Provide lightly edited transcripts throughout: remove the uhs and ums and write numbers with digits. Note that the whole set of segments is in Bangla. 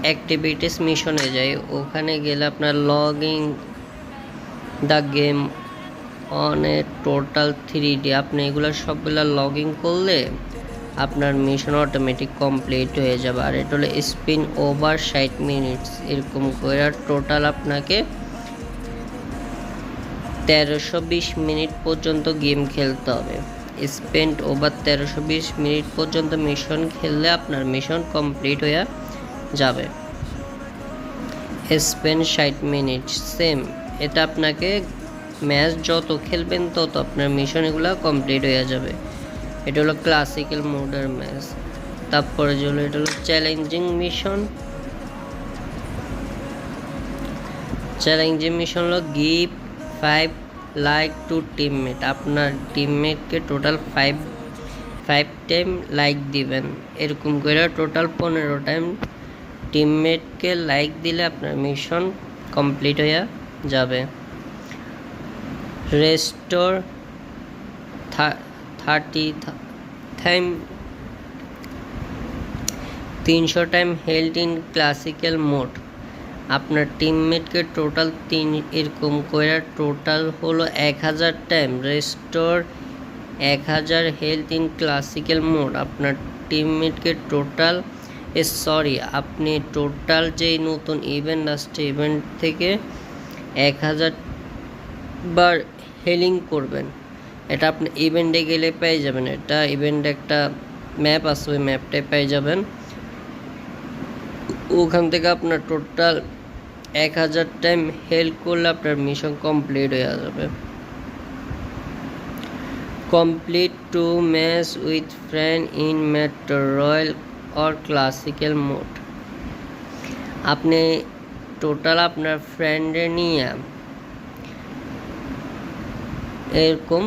অ্যাক্টিভিটিস মিশনে যাই। ওখানে গেলে আপনার logging the game on a total 3D, আপনি এগুলো সবগুলো লগিং করলে আপনার মিশন অটোমেটিক কমপ্লিট হয়ে যাবে। আর এটা হলো স্পিন ওভার 60 মিনিটস, এরকম করে টোটাল আপনাকে 1320 মিনিট পর্যন্ত গেম খেলতে হবে। স্পেন্ড ওভার 1320 মিনিট পর্যন্ত মিশন খেললে আপনার মিশন কমপ্লিট হয়ে যাবে। স্পেন্ড 60 মিনিট সেম, এটা আপনাকে ম্যাচ যত খেলবেন তত আপনার মিশন এগুলো কমপ্লিট হয়ে যাবে। এটা হলো ক্লাসিক্যাল মোডের ম্যাচ। তারপরে যে হলো এটা হলো চ্যালেঞ্জিং মিশন। চ্যালেঞ্জিং মিশন হলো গিভ 5 লাইক টু টিমমেট, আপনার টিমমেটকে টোটাল 5 টাইম লাইক দিবেন। এরকম করে টোটাল 15 টাইম টিমমেটকে লাইক দিলে আপনার মিশন কমপ্লিট হয়ে যাবে। Restore 30 time 300 time held in classical mode, আপনার টিমমেটকে টোটাল এরকম করে টোটাল হলো 1000 time restore 1000 health in classical mode. আপনার টিমমেটকে টোটাল আপনি টোটাল যেই নতুন ইভেন্ট আসছে ইভেন্ট থেকে 1000 বার হেলিং করবেন। এটা আপনি ইভেন্টে গেলে পেয়ে যাবেন। এটা ইভেন্টে একটা ম্যাপ আছে, ওই ম্যাপটাই পেয়ে যাবেন। ওখান থেকে আপনার টোটাল 1000 টাইম হেল্প করলে আপনার মিশন কমপ্লিট হয়ে যাবে। Complete 2 match with friend in metro royal or classical mode, আপনি টোটাল আপনার ফ্রেন্ডে নিয়ে এরকম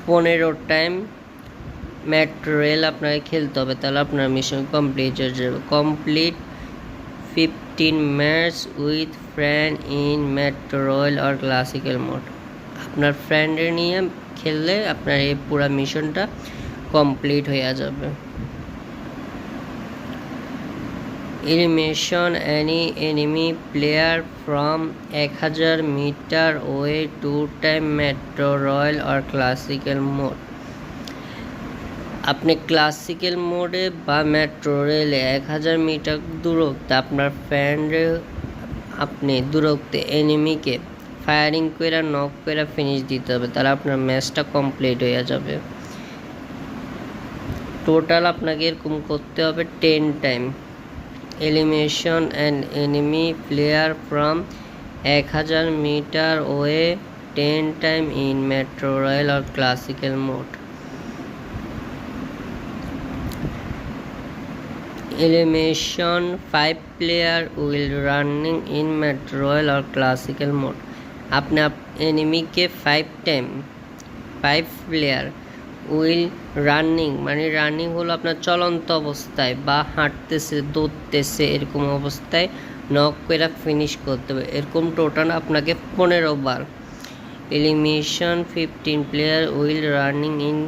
15 টাইম মেট্রো রেল আপনাকে খেলতে হবে, তাহলে আপনার মিশন কমপ্লিট হয়ে যাবে। Complete 15 match with friend in metro royal or classical mode, আপনার ফ্রেন্ডের নিয়ে খেললে আপনার এই পুরো মিশনটা কমপ্লিট হয়ে যাবে। Elimination any enemy player from 1000 metre way 2 time Metro royal or classical mode, আপনি ক্লাসিক্যাল মোডে বা মেট্রো রেলে 1000 মিটার দূরত্বে আপনার ফ্রেন্ডে আপনি দূরত্বে এনিমিকে ফায়ারিং করে নক করে ফিনিশ দিতে হবে, তাহলে আপনার ম্যাচটা কমপ্লিট হয়ে যাবে। টোটাল আপনাকে এরকম করতে হবে 10 time. Elimination and enemy player from 1000 metre way 10 time in metro royal or classical mode. Elimination 5 player will running in Metro Royal or Classical mode, আপনি এনিমিকে 5 টাইম 5 প্লেয়ার উইল রানিং, মানে রানিং হলো আপনার চলন্ত অবস্থায় বা হাঁটতেছে দৌড়তেছে এরকম অবস্থায় নক করে ফিনিশ করতে হবে। এরকম টোটাল আপনাকে 15 বার। Elimination 15 player will running in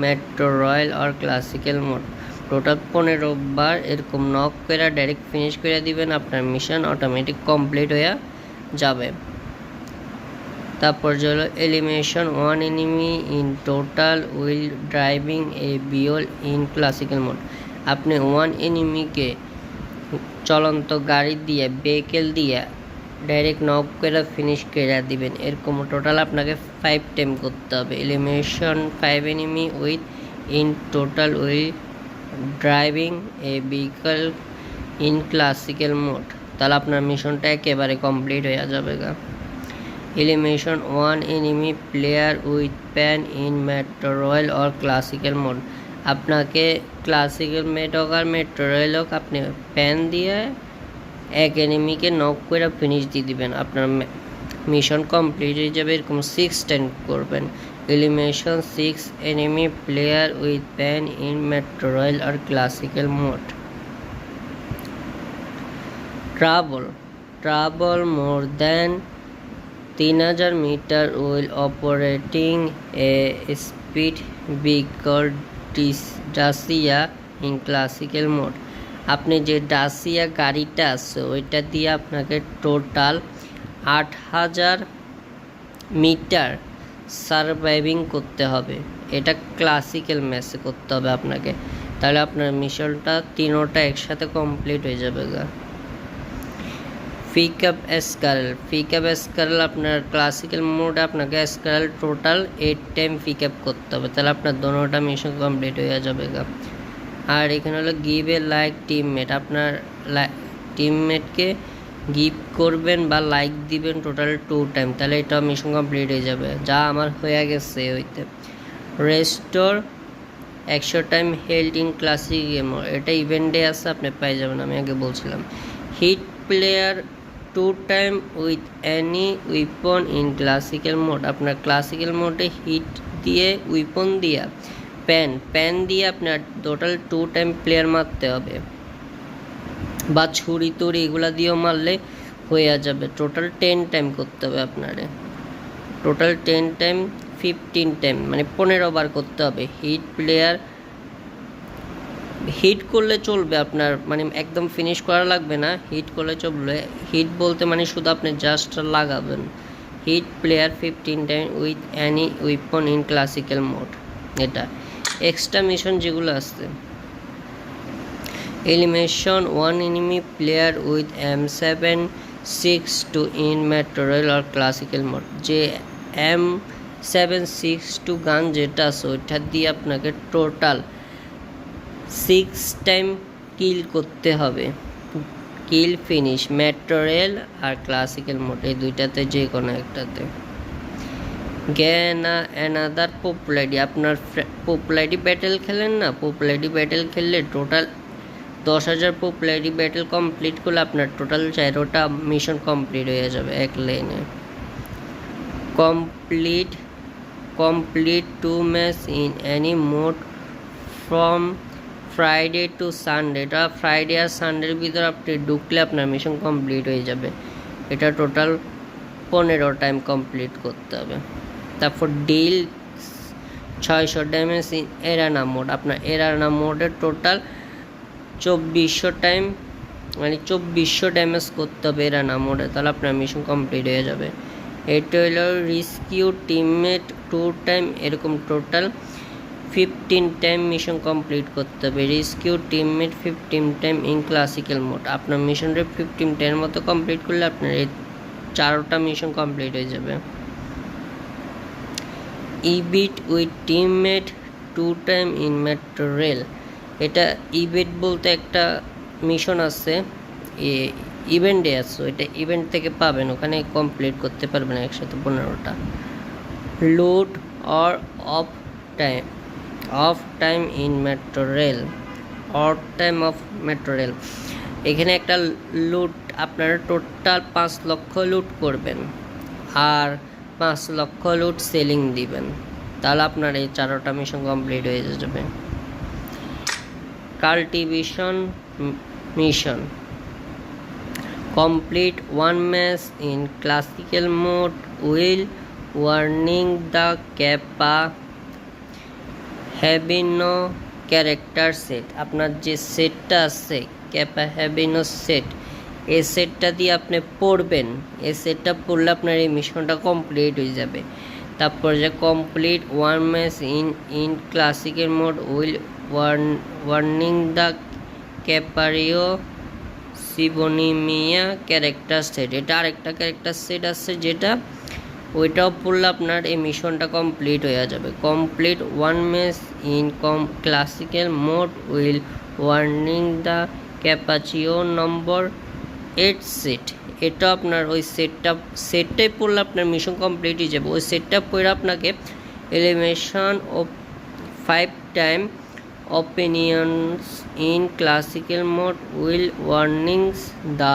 metro royal or classical mode, total 15 বার এরকম নক করে ডাইরেক্ট ফিনিশ করে দিবেন, আপনার মিশন অটোমেটিক কমপ্লিট হয়ে যাবে। তারপর যে হলো elimination 1 enemy in total will driving a বিওল ইন ক্লাসিক্যাল মোড, আপনি 1 এনিমিকে চলন্ত গাড়ি দিয়ে ভেহিকেল দিয়ে ডাইরেক্ট নক করে ফিনিশ করে দিবেন। এরকম টোটাল আপনাকে 5 টাইম করতে হবে। Elimination 5 enemy within total will driving a vehicle in classical mode, তাহলে আপনার মিশনটা একেবারে কমপ্লিট হয়ে যাবে। Elimination 1 enemy player with pan in metro royal or classical mode, আপনাকে ক্লাসিক্যাল মেট হোক আর মেট্রো রয়্যাল হোক আপনি প্যান দিয়ে এক এনিমিকে নক করে ফিনিশ দিয়ে দিবেন, আপনার মিশন কমপ্লিট হয়ে যাবে। এরকম 6 টাইম করবেন। Elimination 6 enemy player with pen in Metro Royal or Classical mode. Travel more than 3000 meter while operating a speed vehicle Dacia in Classical mode, আপনি যে ডাসিয়া গাড়িটা আছে ওইটা দিয়ে আপনাকে টোটাল 8000 মিটার সারভাইভিং করতে হবে। এটা ক্লাসিক্যাল ম্যাচে করতে হবে আপনাকে, তাহলে আপনার মিশনটা তিনোটা একসাথে কমপ্লিট হয়ে যাবে। পিকআপ এসকারেল আপনার ক্লাসিক্যাল মোডে আপনাকে এসকারেল টোটাল 8 টাইম পিকআপ করতে হবে, তাহলে আপনার দোনোটা মিশন কমপ্লিট হয়ে যাবে। আর এখানে হলো গিভ এ লাইক টিমমেট, আপনার টিমমেটকে গিভ করবেন বা লাইক দিবেন টোটাল 2 টাইম, তাহলে এটা মিশন কমপ্লিট হয়ে যাবে, যা আমার হয়ে গেছে ওইতে। Restore 100 time held in classic game, এটা ইভেন্টে আছে, আপনি পাই যাবেন, আমি আগে বলছিলাম। Hit player 2 time with any weapon in classical mode, আপনার ক্লাসিক্যাল মোডে হিট দিয়ে উইপন দিয়া প্যান দিয়ে আপনার টোটাল 2 টাইম প্লেয়ার মারতে হবে, বা ছুরি তুড়ি এগুলা দিয়েও মারলে হয়ে যাবে। টোটাল 10 টাইম করতে হবে আপনারে, টোটাল 10 টাইম 15 টাইম মানে 15 বার করতে হবে। হিট করলে চলবে আপনার, মানে একদম ফিনিশ করা লাগবে না, হিট করলে চলবে। হিট বলতে মানে শুধু আপনি জাস্ট লাগাবেন। Hit player 15 time with any weapon in classical mode. এটা এক্সট্রা মিশন যেগুলো আছে, elimination 1 enemy player with M762 in metro Royale আর ক্লাসিক্যাল মোড, যে M762 গান যেটা আছে ওইটা দিয়ে আপনাকে টোটাল 6 টাইম কিল করতে হবে। কিল ফিনিশ মেট্রো রেল আর ক্লাসিক্যাল মোড, এই দুইটাতে যে কোনো একটাতে। অ্যানাদার পপুলারিটি, আপনার পপুলারিটি ব্যাটেল খেলেন না, পপুলারিটি ব্যাটেল খেললে টোটাল 10,000 পপুলারিটি ব্যাটেল কমপ্লিট করলে আপনার টোটাল 4টা মিশন কমপ্লিট হয়ে যাবে এক লাইনে। Complete 2 match in any mode from Friday to Sunday, এটা ফ্রাইডে আর সানডের ভিতরে আপনি ঢুকলে আপনার মিশন কমপ্লিট হয়ে যাবে। এটা টোটাল 15 টাইম কমপ্লিট করতে হবে। তারপর ডিল 600 ড্যামেজ ইন এরানা মোড, আপনার এরানা মোডে টোটাল 2400 টাইম মানে 2400 ড্যামেজ করতে হবে এরানা মোডে, তাহলে আপনার মিশন কমপ্লিট হয়ে যাবে। এটা হলো রেস্কিউ টিমমেট 2 টাইম, এরকম টোটাল 15 টাইম মিশন কমপ্লিট করতে হবে। Rescue teammate 15 time in classical mode, আপনার মিশনটা 15 টাইমের মতো কমপ্লিট করলে আপনার এই 4টা মিশন কমপ্লিট হয়ে যাবে। ইবিট with teammate 2 time in metro rail, এটা ইভেন্ট বলতে একটা মিশন আছে, ইভেন্টে আছে, এটা ইভেন্ট থেকে পাবেন, ওখানে কমপ্লিট করতে পারবেন একসাথে 15টা। Load or of time in metro rail, এখানে একটা লুট আপনারা টোটাল 5 লক্ষ লুট করবেন আর 5 লক্ষ লুট সেলিং দিবেন, তাহলে আপনার এই 4টা মিশন কমপ্লিট হয়ে যাবে। Cultivation mission complete 1 match in classical mode will warning the ক্যাপা হ্যাভিনো ক্যারেক্টার সেট, আপনার যে সেটটা আছে ক্যাপা হ্যাভিনো সেট, এই সেটটা দিয়ে আপনি পড়বেন, এই সেটটা পড়লে আপনার এই মিশনটা কমপ্লিট হয়ে যাবে। তারপর যে complete 1 match in classical mode will warning the ক্যাপারিও সিবোনিমিয়া ক্যারেক্টার সেট, এটা আরেকটা ক্যারেক্টার সেট আছে যেটা ওইটাও পড়লে আপনার এই মিশনটা কমপ্লিট হয়ে যাবে। Complete 1 match in classical mode will warning the ক্যাপাচিও নম্বর 8 সেট, এটা আপনার ওই সেটটাই পড়লে আপনার মিশন কমপ্লিট হয়ে যাবে। ওই সেটটা পড়ে আপনাকে elimination of 5 time opinions in classical mode will warnings the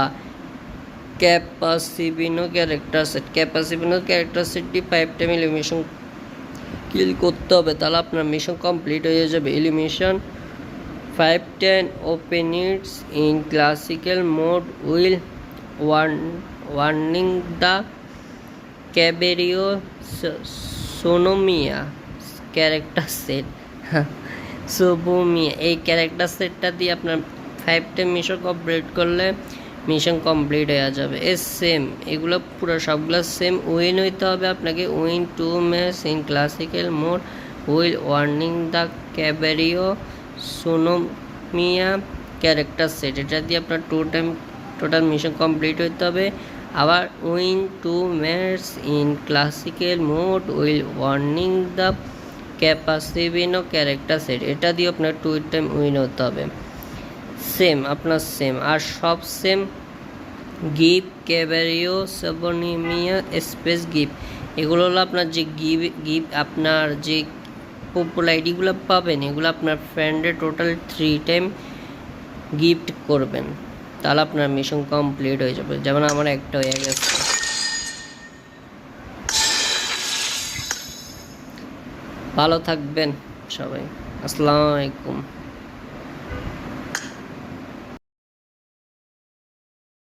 Capacivino character set, Capacivino character setটি 5 টাইম এলিমিনেশন কিল করতে হবে, তাহলে আপনার মিশন কমপ্লিট হয়ে যাবে। Elimination 510 opinions in classical mode will warning the Caberio Sonomia character set সোবোমিয়া, এই ক্যারেক্টার সেটটা দিয়ে আপনার 5 টাইম মিশন কমপ্লিট করলে মিশন কমপ্লিট হয়ে যাবে। সেম এগুলো পুরো সবগুলো সেম। উইন হইতে হবে আপনাকে, win 2 match in classical mode will warning the ক্যাবেরিও সোনোমিয়া ক্যারেক্টার সেট। এটা দিয়ে আপনার 2 টাইম টোটাল মিশন কমপ্লিট হইতে হবে। আবার win 2 match in classical mode will warning the ক্যাপাসিভিনো ক্যারেক্টার সেট। এটা দিয়ে আপনার 2 টাইম উইন হতে হবে। সেম আপনার সেম আর সব সেম। গিভ ক্যাবেরিও সোনোমিয়া স্পেস গিভ, এগুলো হলো আপনার যে গিভ আপনার যে পপুলার আইডিগুলো পাবেন, এগুলো আপনার ফ্রেন্ডে টোটাল 3 টাইম গিফট করবেন, তাহলে আপনার মিশন কমপ্লিট হয়ে যাবে। যেমন আমার একটা হয়ে গেছে। ভালো থাকবেন সবাই, আসসালামু আলাইকুম।